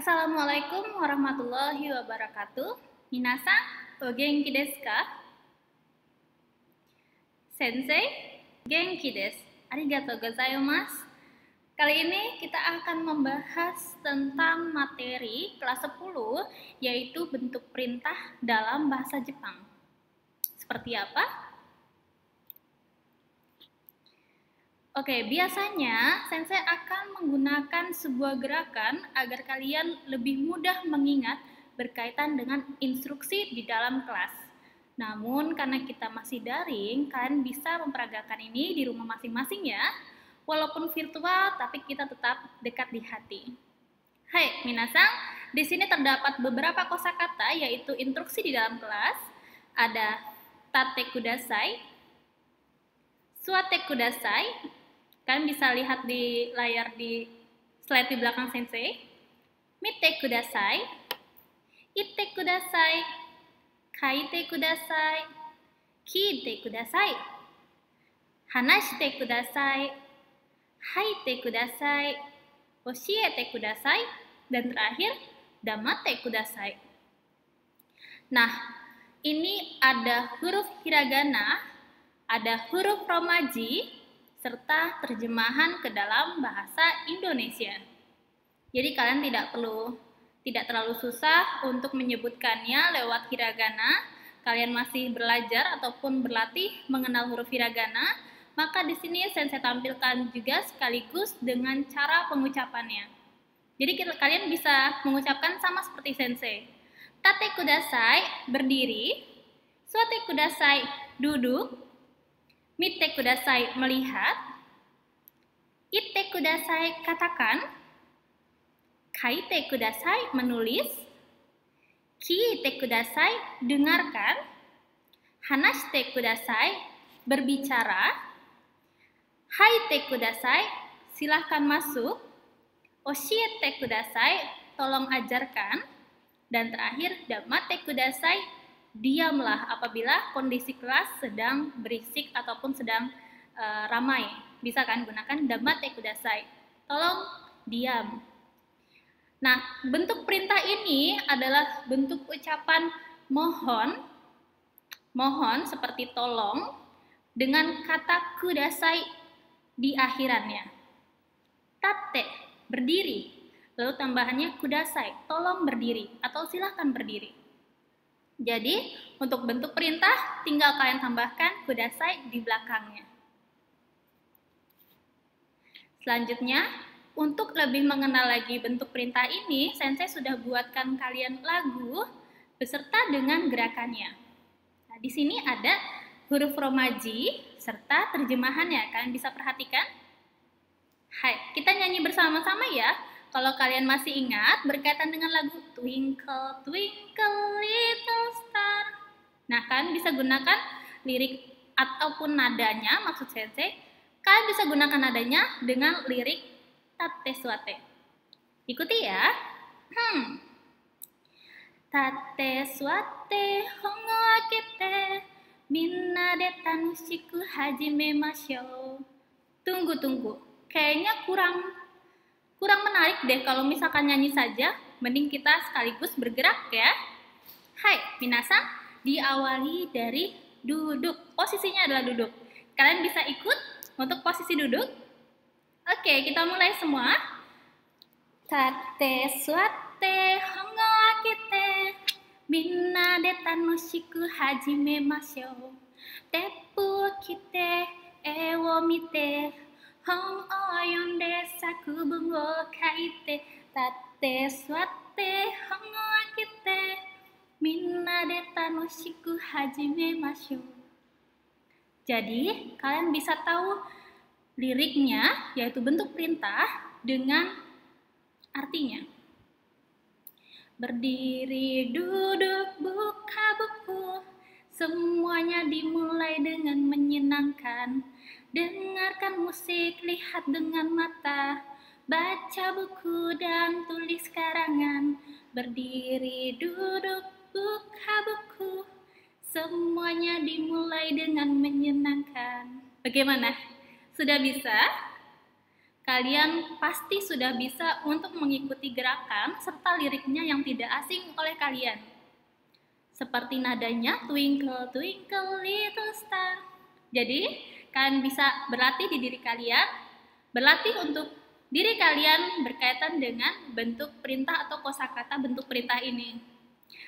Assalamualaikum warahmatullahi wabarakatuh. Minasan, o genki desu ka? Sensei, genki desu. Arigatou gozaimasu. Kali ini kita akan membahas tentang materi kelas 10, yaitu bentuk perintah dalam bahasa Jepang. Seperti apa? Oke, biasanya Sensei akan menggunakan sebuah gerakan agar kalian lebih mudah mengingat berkaitan dengan instruksi di dalam kelas. Namun, karena kita masih daring, kalian bisa memperagakan ini di rumah masing-masing ya. Walaupun virtual, tapi kita tetap dekat di hati. Hai, minasan, di sini terdapat beberapa kosakata yaitu instruksi di dalam kelas. Ada tate kudasai, suate kudasai. Kalian bisa lihat di layar di slide di belakang Sensei. Mite kudasai, ite kudasai, kaite kudasai, kiite kudasai, hanashite kudasai, haite kudasai, oshiete kudasai, dan terakhir damate kudasai. Nah, ini ada huruf hiragana, ada huruf romaji, serta terjemahan ke dalam bahasa Indonesia. Jadi kalian tidak terlalu susah untuk menyebutkannya lewat hiragana. Kalian masih belajar ataupun berlatih mengenal huruf hiragana, maka di sini Sensei tampilkan juga sekaligus dengan cara pengucapannya. Jadi kalian bisa mengucapkan sama seperti Sensei. Tate kudasai, berdiri. Suate kudasai, duduk. Mite kudasai, melihat. Ite kudasai, katakan. Kaite kudasai, menulis. Kiite kudasai, dengarkan. Hanashite kudasai, berbicara. Haite kudasai, silahkan masuk. Oshiete kudasai, tolong ajarkan. Dan terakhir, damate kudasai, diamlah apabila kondisi kelas sedang berisik ataupun sedang ramai. Bisa kan gunakan damate kudasai, tolong diam. Nah, bentuk perintah ini adalah bentuk ucapan mohon seperti tolong dengan kata kudasai di akhirannya. Tate, berdiri, lalu tambahannya kudasai, tolong berdiri atau silahkan berdiri. Jadi, untuk bentuk perintah, tinggal kalian tambahkan kudasai di belakangnya. Selanjutnya, untuk lebih mengenal lagi bentuk perintah ini, Sensei sudah buatkan kalian lagu beserta dengan gerakannya. Nah, di sini ada huruf romaji serta terjemahannya. Kalian bisa perhatikan? Hai, kita nyanyi bersama-sama ya. Kalau kalian masih ingat berkaitan dengan lagu Twinkle Twinkle Little Star. Nah, kalian bisa gunakan lirik ataupun nadanya, maksud Sensei. Kalian bisa gunakan nadanya dengan lirik tate suate. Ikuti ya. Tate suate hongo akete minna de tanushiku hajimemashou. Tunggu. Kayaknya kurang menarik deh kalau misalkan nyanyi saja, mending kita sekaligus bergerak ya. Hai, minasan, diawali dari duduk. Posisinya adalah duduk. Kalian bisa ikut untuk posisi duduk? Oke, kita mulai semua. Tate suate hongo akete minna de tanoshiku hajimemashou. Teppu kite e wo mite本を読んで作文を書いて立って座って本を開けてみんなで楽しく始めましょう. Jadi, kalian bisa tahu liriknya, yaitu bentuk perintah, dengan artinya. Berdiri, duduk, buka buku, semuanya dimulai dengan menyenangkan. Dengarkan musik, lihat dengan mata, baca buku dan tulis karangan. Berdiri, duduk, buka buku, semuanya dimulai dengan menyenangkan. Bagaimana? Sudah bisa? Kalian pasti sudah bisa untuk mengikuti gerakan serta liriknya yang tidak asing oleh kalian. Seperti nadanya Twinkle Twinkle Little Star. Jadi, kalian bisa berlatih di diri kalian, berlatih untuk diri kalian berkaitan dengan bentuk perintah atau kosakata bentuk perintah ini.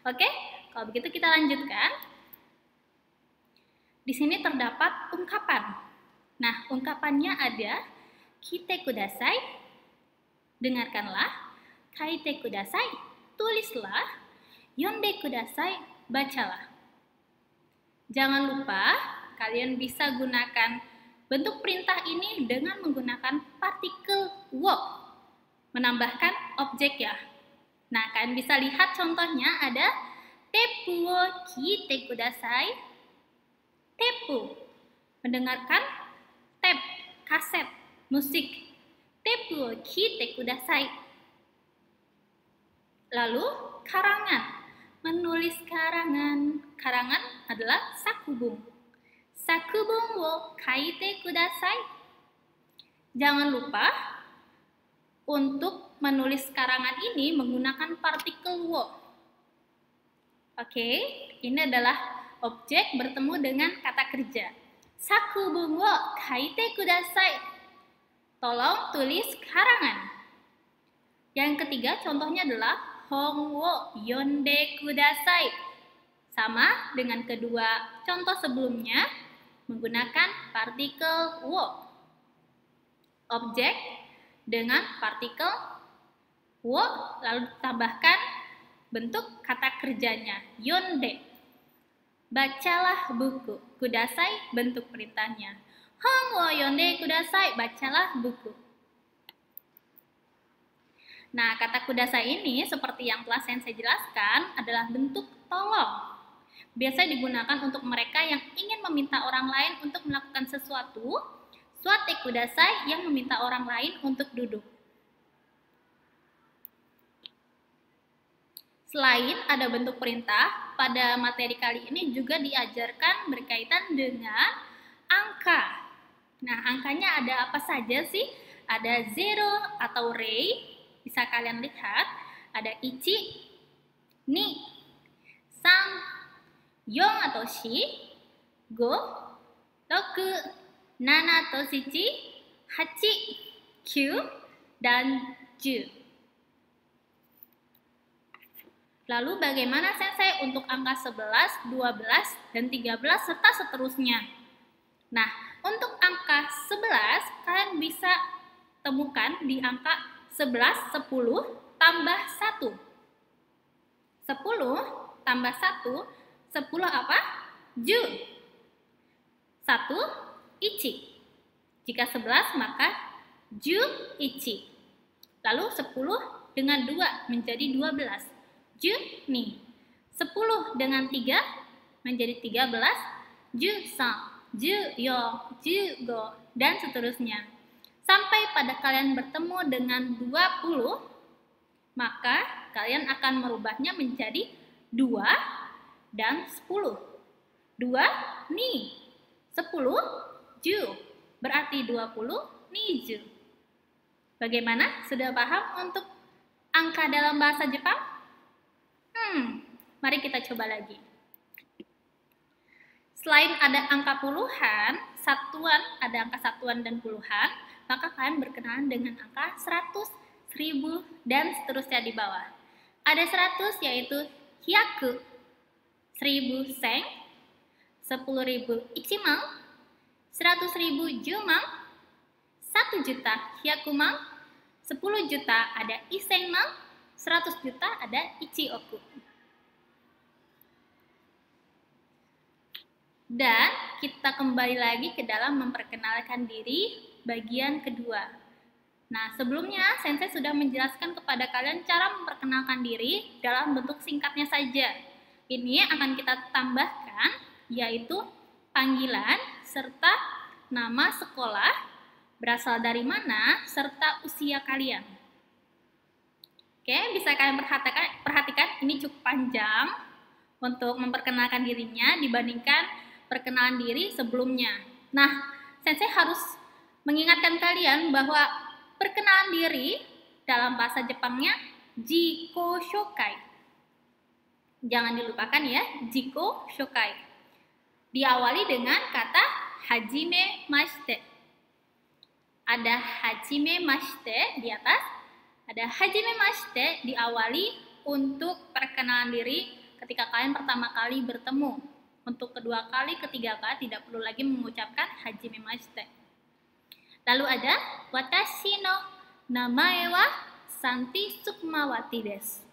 Oke, kalau begitu kita lanjutkan. Di sini terdapat ungkapan. Nah, ungkapannya ada Kite kudasai, dengarkanlah. Kaite kudasai, tulislah. Yonde kudasai, bacalah. Jangan lupa, kalian bisa gunakan bentuk perintah ini dengan menggunakan partikel wo, menambahkan objek ya. Nah, kalian bisa lihat contohnya ada tepu wo kite kudasai. Tepu, mendengarkan, tep, kaset, musik. Tepu wo kite kudasai. Lalu karangan, menulis karangan. Karangan adalah sakubung. Sakubung wo kaite kudasai. Jangan lupa untuk menulis karangan ini menggunakan partikel wo. Oke, ini adalah objek bertemu dengan kata kerja. Sakubung wo kaite kudasai. Tolong tulis karangan. Yang ketiga contohnya adalah hong wo yonde kudasai. Sama dengan kedua contoh sebelumnya menggunakan partikel wo. Objek dengan partikel wo lalu tambahkan bentuk kata kerjanya yonde. Bacalah buku. Kudasai bentuk perintahnya. Hong wo yonde kudasai, bacalah buku. Nah, kata kudasai ini seperti yang telah saya jelaskan adalah bentuk tolong. Biasanya digunakan untuk mereka yang ingin meminta orang lain untuk melakukan sesuatu. Suate kudasai yang meminta orang lain untuk duduk. Selain ada bentuk perintah, pada materi kali ini juga diajarkan berkaitan dengan angka. Nah, angkanya ada apa saja sih? Ada 0 atau rei, bisa kalian lihat. Ada ichi, ni, san, yon atau shi, go, roku, nana atau shichi, hachi, kyu, dan ju. Lalu bagaimana sensei untuk angka 11, 12, dan 13 serta seterusnya? Nah, untuk angka 11 kalian bisa temukan di angka 11, 10 tambah 1. 10 tambah 1, 10 apa? Ju. 1, ichi. Jika 11 maka ju, ichi. Lalu 10 dengan 2 menjadi 12. Ju, ni. 10 dengan 3 menjadi 13. Ju, san. Ju, yo. Ju, go. Dan seterusnya. Sampai pada kalian bertemu dengan 20, maka kalian akan merubahnya menjadi 2 dan 10. 2, ni. 10, ju. Berarti 20, ni, ju. Bagaimana? Sudah paham untuk angka dalam bahasa Jepang? Mari kita coba lagi. Selain ada angka puluhan, satuan, ada angka satuan dan puluhan, maka kalian berkenalan dengan angka 100, 1000, dan seterusnya di bawah. Ada 100 yaitu hyaku, 1000 sen, 10.000 ichimang, 100.000 jumang, 1 juta hyakumang, 10 juta ada isenmang, 100 juta ada ichioku. Dan kita kembali lagi ke dalam memperkenalkan diri bagian kedua. Nah, sebelumnya sensei sudah menjelaskan kepada kalian cara memperkenalkan diri dalam bentuk singkatnya saja. Ini akan kita tambahkan yaitu panggilan serta nama sekolah, berasal dari mana, serta usia kalian. Oke, bisa kalian perhatikan ini cukup panjang untuk memperkenalkan dirinya dibandingkan perkenalan diri sebelumnya. Nah, sensei harus mengingatkan kalian bahwa perkenalan diri dalam bahasa Jepangnya jiko shokai. Jangan dilupakan ya, jiko shokai. Diawali dengan kata hajime mashite. Ada hajime mashite di atas, ada hajime mashite diawali untuk perkenalan diri ketika kalian pertama kali bertemu. Untuk kedua kali, ketiga kali tidak perlu lagi mengucapkan hajime mashite. Lalu ada watashi no namae wa Santi Sukmawati desu.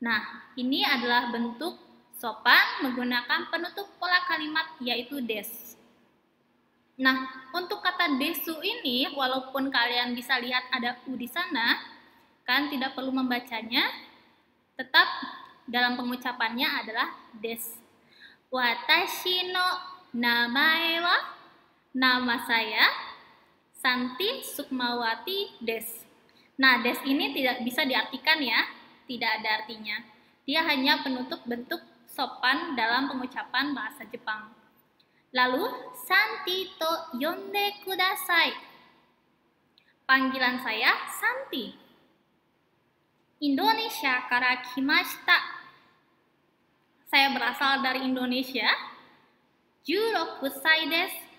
Nah, ini adalah bentuk sopan menggunakan penutup pola kalimat yaitu des. Nah, untuk kata desu ini walaupun kalian bisa lihat ada u di sana, kan tidak perlu membacanya, tetap dalam pengucapannya adalah des. Watashi no namae wa, nama saya Santi Sukmawati desu. Nah, des ini tidak bisa diartikan ya, tidak ada artinya. Dia hanya penutup bentuk sopan dalam pengucapan bahasa Jepang. Lalu, Santi to yonde kudasai. Panggilan saya Santi. Indonesia kara kimashita. Saya berasal dari Indonesia. 16 sai desu.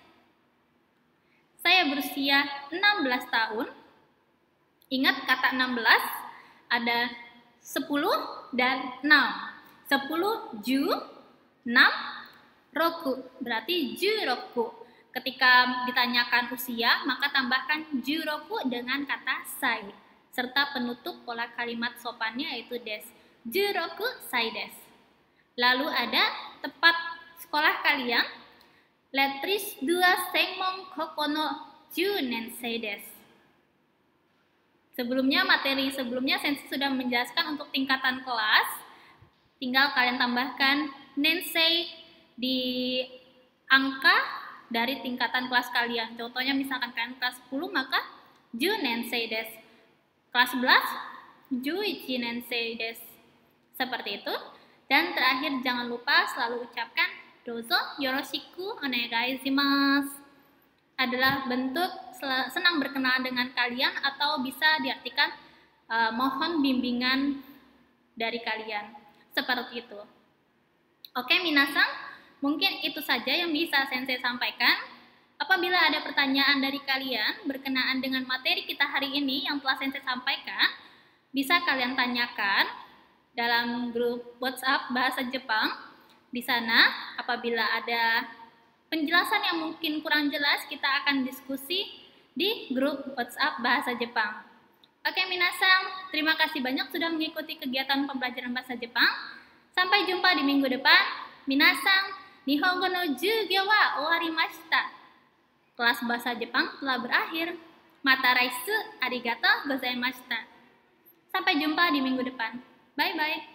Saya berusia 16 tahun. Ingat kata 16 ada 10 dan 6. 10 ju, 6 roku. Berarti juroku. Ketika ditanyakan usia, maka tambahkan juroku dengan kata sai serta penutup pola kalimat sopannya yaitu des. Juroku sai desu. Lalu ada tempat sekolah kalian. Letris 2 Senmon Koko no 10 Nensei desu. Sebelumnya, materi sebelumnya Sensei sudah menjelaskan untuk tingkatan kelas. Tinggal kalian tambahkan Nensei di angka dari tingkatan kelas kalian. Contohnya misalkan kalian kelas 10 maka 10 Nensei desu. Kelas 11 11 Nensei desu. Seperti itu. Dan terakhir jangan lupa selalu ucapkan dozo yoroshiku onegai shimasu. Adalah bentuk senang berkenalan dengan kalian atau bisa diartikan mohon bimbingan dari kalian. Seperti itu. Oke, minasan, mungkin itu saja yang bisa Sensei sampaikan. Apabila ada pertanyaan dari kalian berkenaan dengan materi kita hari ini yang telah Sensei sampaikan, bisa kalian tanyakan dalam grup WhatsApp Bahasa Jepang. Di sana, apabila ada penjelasan yang mungkin kurang jelas, kita akan diskusi di grup WhatsApp Bahasa Jepang. Oke, minasan, terima kasih banyak sudah mengikuti kegiatan pembelajaran bahasa Jepang. Sampai jumpa di minggu depan. Minasan, Nihongo no Jugyo wa owarimashita. Kelas bahasa Jepang telah berakhir. Mata raisu, arigatou gozaimashita. Sampai jumpa di minggu depan. Bye-bye.